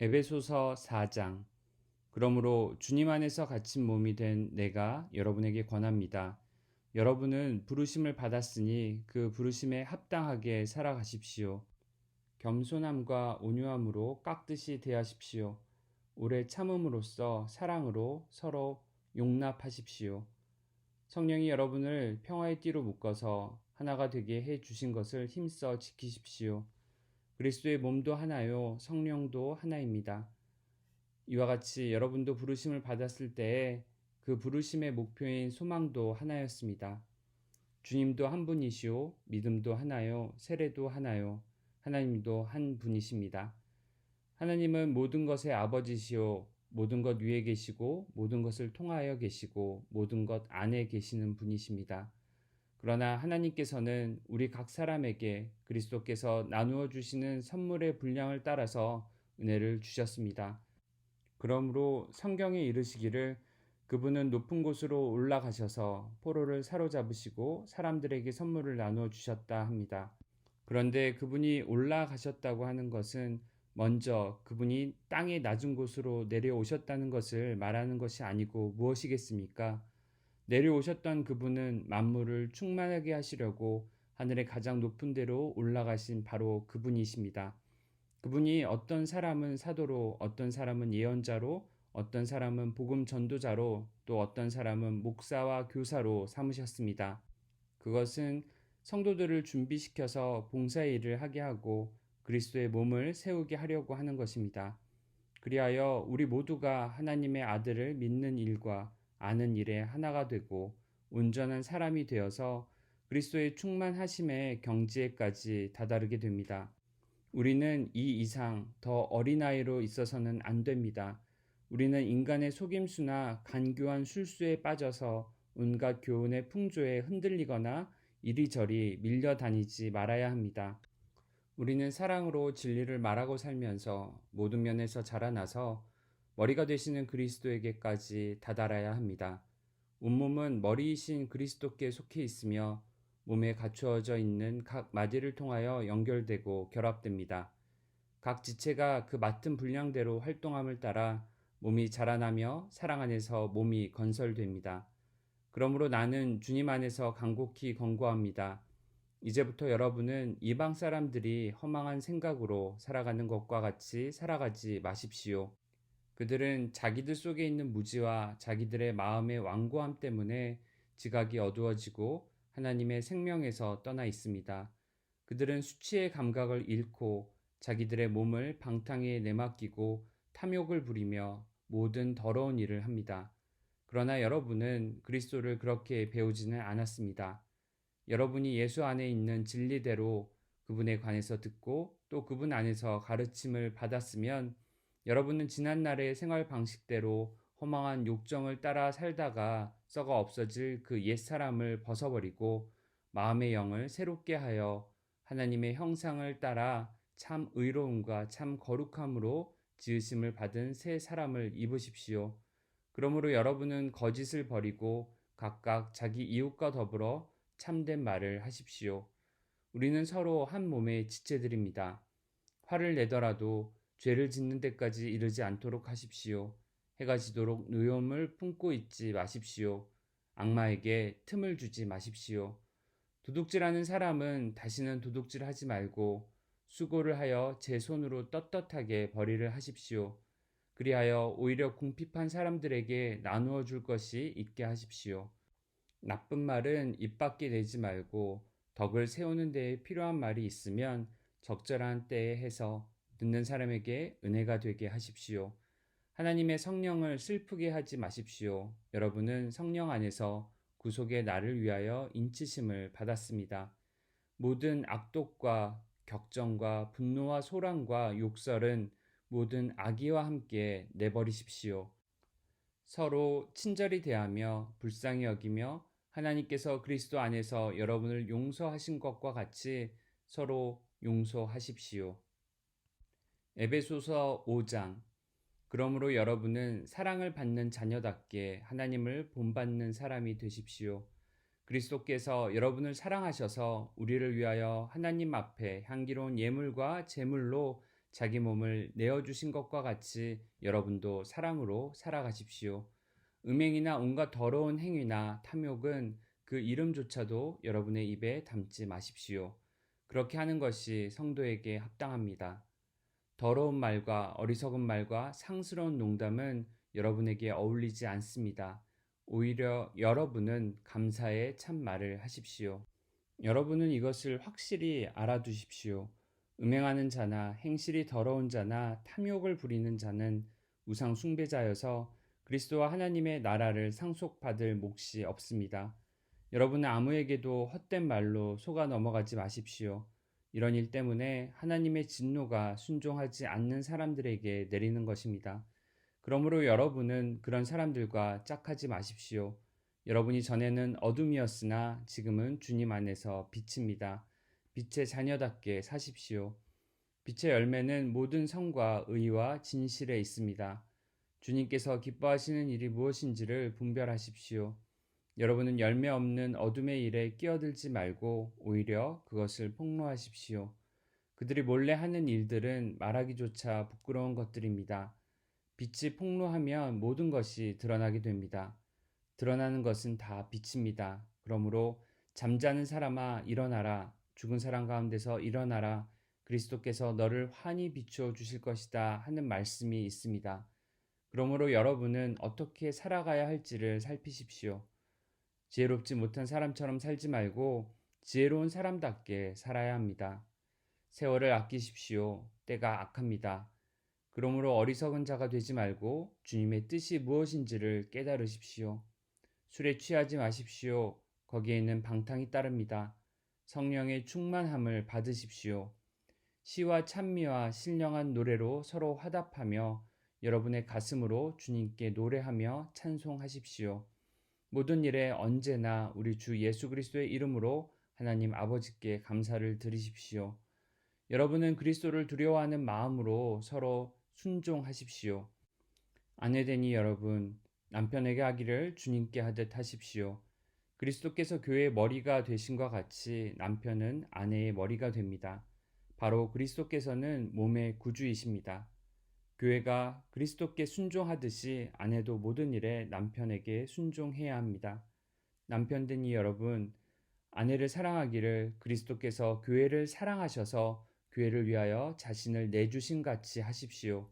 에베소서 4장. 그러므로 주님 안에서 갇힌 몸이 된 내가 여러분에게 권합니다. 여러분은 부르심을 받았으니 그 부르심에 합당하게 살아가십시오. 겸손함과 온유함으로 깍듯이 대하십시오. 오래 참음으로써 사랑으로 서로 용납하십시오. 성령이 여러분을 평화의 띠로 묶어서 하나가 되게 해 주신 것을 힘써 지키십시오. 그리스도의 몸도 하나요, 성령도 하나입니다. 이와 같이 여러분도 부르심을 받았을 때에 그 부르심의 목표인 소망도 하나였습니다. 주님도 한 분이시오, 믿음도 하나요, 세례도 하나요, 하나님도 한 분이십니다. 하나님은 모든 것의 아버지시오, 모든 것 위에 계시고 모든 것을 통하여 계시고 모든 것 안에 계시는 분이십니다. 그러나 하나님께서는 우리 각 사람에게 그리스도께서 나누어 주시는 선물의 분량을 따라서 은혜를 주셨습니다. 그러므로 성경에 이르시기를 그분은 높은 곳으로 올라가셔서 포로를 사로잡으시고 사람들에게 선물을 나누어 주셨다 합니다. 그런데 그분이 올라가셨다고 하는 것은 먼저 그분이 땅의 낮은 곳으로 내려오셨다는 것을 말하는 것이 아니고 무엇이겠습니까? 내려오셨던 그분은 만물을 충만하게 하시려고 하늘의 가장 높은 데로 올라가신 바로 그분이십니다. 그분이 어떤 사람은 사도로, 어떤 사람은 예언자로, 어떤 사람은 복음 전도자로, 또 어떤 사람은 목사와 교사로 삼으셨습니다. 그것은 성도들을 준비시켜서 봉사의 일을 하게 하고 그리스도의 몸을 세우게 하려고 하는 것입니다. 그리하여 우리 모두가 하나님의 아들을 믿는 일과 아는 일에 하나가 되고 온전한 사람이 되어서 그리스도의 충만하심의 경지에까지 다다르게 됩니다. 우리는 이 이상 더 어린아이로 있어서는 안 됩니다. 우리는 인간의 속임수나 간교한 술수에 빠져서 온갖 교훈의 풍조에 흔들리거나 이리저리 밀려다니지 말아야 합니다. 우리는 사랑으로 진리를 말하고 살면서 모든 면에서 자라나서 머리가 되시는 그리스도에게까지 다다라야 합니다. 온몸은 머리이신 그리스도께 속해 있으며 몸에 갖추어져 있는 각 마디를 통하여 연결되고 결합됩니다. 각 지체가 그 맡은 분량대로 활동함을 따라 몸이 자라나며 사랑 안에서 몸이 건설됩니다. 그러므로 나는 주님 안에서 간곡히 권고합니다. 이제부터 여러분은 이방 사람들이 허망한 생각으로 살아가는 것과 같이 살아가지 마십시오. 그들은 자기들 속에 있는 무지와 자기들의 마음의 완고함 때문에 지각이 어두워지고 하나님의 생명에서 떠나 있습니다. 그들은 수치의 감각을 잃고 자기들의 몸을 방탕에 내맡기고 탐욕을 부리며 모든 더러운 일을 합니다. 그러나 여러분은 그리스도를 그렇게 배우지는 않았습니다. 여러분이 예수 안에 있는 진리대로 그분에 관해서 듣고 또 그분 안에서 가르침을 받았으면 여러분은 지난날의 생활 방식대로 허망한 욕정을 따라 살다가 썩어 없어질 그 옛사람을 벗어버리고 마음의 영을 새롭게 하여 하나님의 형상을 따라 참 의로움과 참 거룩함으로 지으심을 받은 새 사람을 입으십시오. 그러므로 여러분은 거짓을 버리고 각각 자기 이웃과 더불어 참된 말을 하십시오. 우리는 서로 한 몸의 지체들입니다. 화를 내더라도 죄를 짓는 데까지 이르지 않도록 하십시오. 해가 지도록 노여움을 품고 있지 마십시오. 악마에게 틈을 주지 마십시오. 도둑질하는 사람은 다시는 도둑질하지 말고 수고를 하여 제 손으로 떳떳하게 벌이를 하십시오. 그리하여 오히려 궁핍한 사람들에게 나누어 줄 것이 있게 하십시오. 나쁜 말은 입 밖에 내지 말고 덕을 세우는 데에 필요한 말이 있으면 적절한 때에 해서 듣는 사람에게 은혜가 되게 하십시오. 하나님의 성령을 슬프게 하지 마십시오. 여러분은 성령 안에서 구속의 날을 위하여 인치심을 받았습니다. 모든 악독과 격정과 분노와 소란과 욕설은 모든 악의와 함께 내버리십시오. 서로 친절히 대하며 불쌍히 여기며 하나님께서 그리스도 안에서 여러분을 용서하신 것과 같이 서로 용서하십시오. 에베소서 5장. 그러므로 여러분은 사랑을 받는 자녀답게 하나님을 본받는 사람이 되십시오. 그리스도께서 여러분을 사랑하셔서 우리를 위하여 하나님 앞에 향기로운 예물과 제물로 자기 몸을 내어주신 것과 같이 여러분도 사랑으로 살아가십시오. 음행이나 온갖 더러운 행위나 탐욕은 그 이름조차도 여러분의 입에 담지 마십시오. 그렇게 하는 것이 성도에게 합당합니다. 더러운 말과 어리석은 말과 상스러운 농담은 여러분에게 어울리지 않습니다. 오히려 여러분은 감사의 참 말을 하십시오. 여러분은 이것을 확실히 알아두십시오. 음행하는 자나 행실이 더러운 자나 탐욕을 부리는 자는 우상 숭배자여서 그리스도와 하나님의 나라를 상속받을 몫이 없습니다. 여러분은 아무에게도 헛된 말로 속아 넘어가지 마십시오. 이런 일 때문에 하나님의 진노가 순종하지 않는 사람들에게 내리는 것입니다. 그러므로 여러분은 그런 사람들과 짝하지 마십시오. 여러분이 전에는 어둠이었으나 지금은 주님 안에서 빛입니다. 빛의 자녀답게 사십시오. 빛의 열매는 모든 성과 의와 진실에 있습니다. 주님께서 기뻐하시는 일이 무엇인지를 분별하십시오. 여러분은 열매 없는 어둠의 일에 끼어들지 말고 오히려 그것을 폭로하십시오. 그들이 몰래 하는 일들은 말하기조차 부끄러운 것들입니다. 빛이 폭로하면 모든 것이 드러나게 됩니다. 드러나는 것은 다 빛입니다. 그러므로 잠자는 사람아 일어나라. 죽은 사람 가운데서 일어나라. 그리스도께서 너를 환히 비추어 주실 것이다 하는 말씀이 있습니다. 그러므로 여러분은 어떻게 살아가야 할지를 살피십시오. 지혜롭지 못한 사람처럼 살지 말고 지혜로운 사람답게 살아야 합니다. 세월을 아끼십시오. 때가 악합니다. 그러므로 어리석은 자가 되지 말고 주님의 뜻이 무엇인지를 깨달으십시오. 술에 취하지 마십시오. 거기에는 방탕이 따릅니다. 성령의 충만함을 받으십시오. 시와 찬미와 신령한 노래로 서로 화답하며 여러분의 가슴으로 주님께 노래하며 찬송하십시오. 모든 일에 언제나 우리 주 예수 그리스도의 이름으로 하나님 아버지께 감사를 드리십시오. 여러분은 그리스도를 두려워하는 마음으로 서로 순종하십시오. 아내되니 여러분, 남편에게 하기를 주님께 하듯 하십시오. 그리스도께서 교회의 머리가 되신 것 같이 남편은 아내의 머리가 됩니다. 바로 그리스도께서는 몸의 구주이십니다. 교회가 그리스도께 순종하듯이 아내도 모든 일에 남편에게 순종해야 합니다. 남편되니 여러분, 아내를 사랑하기를 그리스도께서 교회를 사랑하셔서 교회를 위하여 자신을 내주신 같이 하십시오.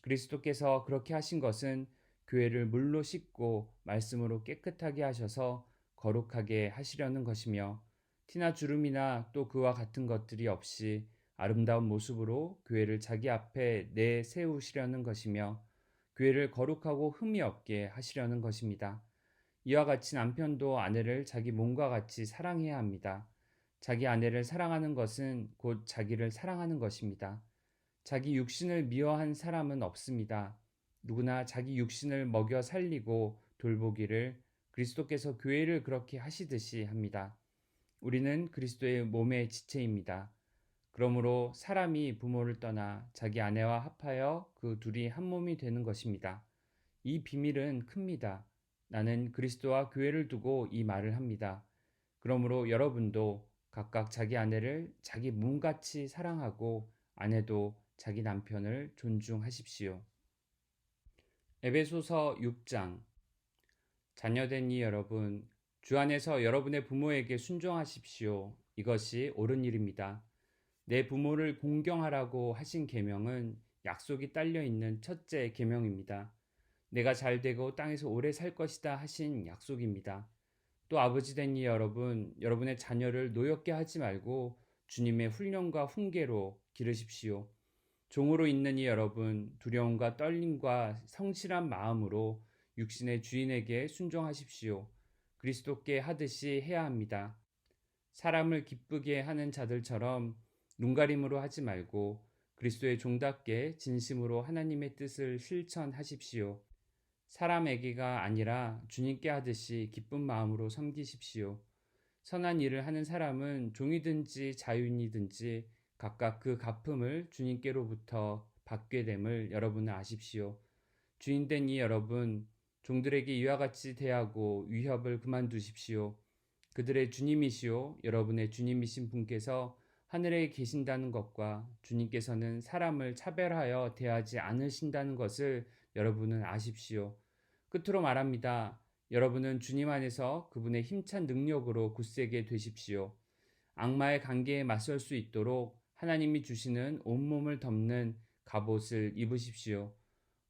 그리스도께서 그렇게 하신 것은 교회를 물로 씻고 말씀으로 깨끗하게 하셔서 거룩하게 하시려는 것이며 티나 주름이나 또 그와 같은 것들이 없이 아름다운 모습으로 교회를 자기 앞에 내세우시려는 것이며 교회를 거룩하고 흠이 없게 하시려는 것입니다. 이와 같이 남편도 아내를 자기 몸과 같이 사랑해야 합니다. 자기 아내를 사랑하는 것은 곧 자기를 사랑하는 것입니다. 자기 육신을 미워한 사람은 없습니다. 누구나 자기 육신을 먹여 살리고 돌보기를 그리스도께서 교회를 그렇게 하시듯이 합니다. 우리는 그리스도의 몸의 지체입니다. 그러므로 사람이 부모를 떠나 자기 아내와 합하여 그 둘이 한 몸이 되는 것입니다. 이 비밀은 큽니다. 나는 그리스도와 교회를 두고 이 말을 합니다. 그러므로 여러분도 각각 자기 아내를 자기 몸같이 사랑하고 아내도 자기 남편을 존중하십시오. 에베소서 6장. 자녀된 이 여러분, 주 안에서 여러분의 부모에게 순종하십시오. 이것이 옳은 일입니다. 내 부모를 공경하라고 하신 계명은 약속이 딸려 있는 첫째 계명입니다. 내가 잘 되고 땅에서 오래 살 것이다 하신 약속입니다. 또 아버지 된 이 여러분, 여러분의 자녀를 노엽게 하지 말고 주님의 훈련과 훈계로 기르십시오. 종으로 있는 이 여러분, 두려움과 떨림과 성실한 마음으로 육신의 주인에게 순종하십시오. 그리스도께 하듯이 해야 합니다. 사람을 기쁘게 하는 자들처럼 눈가림으로 하지 말고 그리스도의 종답게 진심으로 하나님의 뜻을 실천하십시오. 사람에게가 아니라 주님께 하듯이 기쁜 마음으로 섬기십시오. 선한 일을 하는 사람은 종이든지 자유인이든지 각각 그 갚음을 주님께로부터 받게 됨을 여러분은 아십시오. 주인된 이 여러분, 종들에게 이와 같이 대하고 위협을 그만두십시오. 그들의 주님이시오 여러분의 주님이신 분께서 하늘에 계신다는 것과 주님께서는 사람을 차별하여 대하지 않으신다는 것을 여러분은 아십시오. 끝으로 말합니다. 여러분은 주님 안에서 그분의 힘찬 능력으로 굳세게 되십시오. 악마의 관계에 맞설 수 있도록 하나님이 주시는 온몸을 덮는 갑옷을 입으십시오.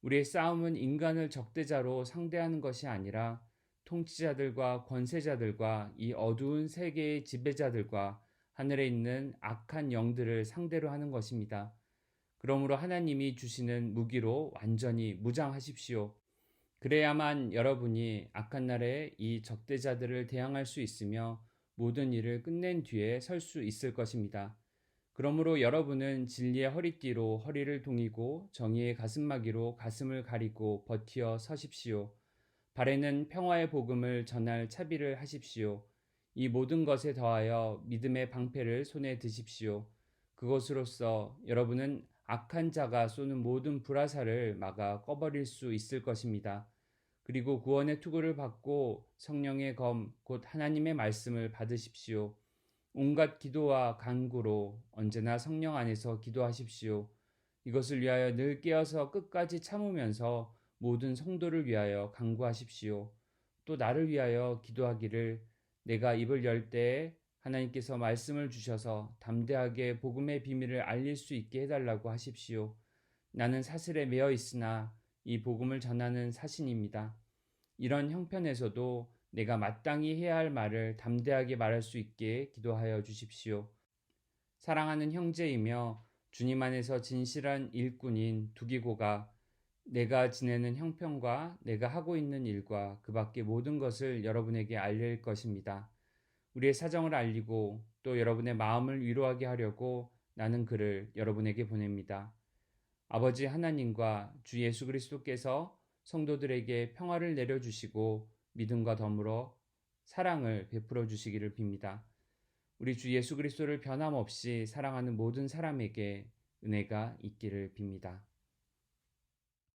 우리의 싸움은 인간을 적대자로 상대하는 것이 아니라 통치자들과 권세자들과 이 어두운 세계의 지배자들과 하늘에 있는 악한 영들을 상대로 하는 것입니다. 그러므로 하나님이 주시는 무기로 완전히 무장하십시오. 그래야만 여러분이 악한 날에 이 적대자들을 대항할 수 있으며 모든 일을 끝낸 뒤에 설 수 있을 것입니다. 그러므로 여러분은 진리의 허리띠로 허리를 동이고 정의의 가슴막이로 가슴을 가리고 버티어 서십시오. 발에는 평화의 복음을 전할 차비를 하십시오. 이 모든 것에 더하여 믿음의 방패를 손에 드십시오. 그것으로써 여러분은 악한 자가 쏘는 모든 불화살을 막아 꺼버릴 수 있을 것입니다. 그리고 구원의 투구를 받고 성령의 검, 곧 하나님의 말씀을 받으십시오. 온갖 기도와 간구로 언제나 성령 안에서 기도하십시오. 이것을 위하여 늘 깨어서 끝까지 참으면서 모든 성도를 위하여 간구하십시오. 또 나를 위하여 기도하기를 내가 입을 열 때에 하나님께서 말씀을 주셔서 담대하게 복음의 비밀을 알릴 수 있게 해달라고 하십시오. 나는 사슬에 매어 있으나 이 복음을 전하는 사신입니다. 이런 형편에서도 내가 마땅히 해야 할 말을 담대하게 말할 수 있게 기도하여 주십시오. 사랑하는 형제이며 주님 안에서 진실한 일꾼인 두기고가 내가 지내는 형편과 내가 하고 있는 일과 그 밖의 모든 것을 여러분에게 알릴 것입니다. 우리의 사정을 알리고 또 여러분의 마음을 위로하게 하려고 나는 그를 여러분에게 보냅니다. 아버지 하나님과 주 예수 그리스도께서 성도들에게 평화를 내려주시고 믿음과 더불어 사랑을 베풀어 주시기를 빕니다. 우리 주 예수 그리스도를 변함없이 사랑하는 모든 사람에게 은혜가 있기를 빕니다.